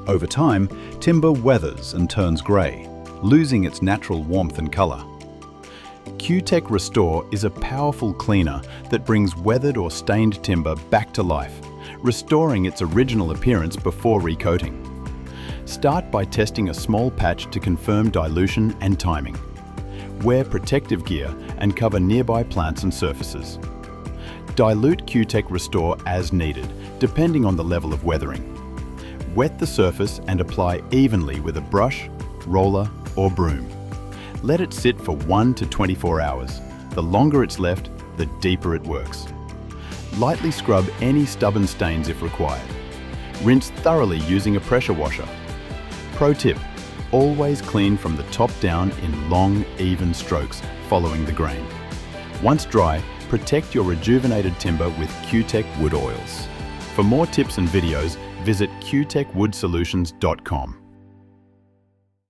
Over time, timber weathers and turns grey, losing its natural warmth and colour. CUTEK Restore is a powerful cleaner that brings weathered or stained timber back to life, restoring its original appearance before recoating. Start by testing a small patch to confirm dilution and timing. Wear protective gear and cover nearby plants and surfaces. Dilute CUTEK Restore as needed, depending on the level of weathering. Wet the surface and apply evenly with a brush, roller, or broom. Let it sit for 1 to 24 hours. The longer it's left, the deeper it works. Lightly scrub any stubborn stains if required. Rinse thoroughly using a pressure washer. Pro tip: always clean from the top down in long, even strokes following the grain. Once dry, protect your rejuvenated timber with CUTEK Wood Oils. For more tips and videos, visit cutecwoodsolutions.com.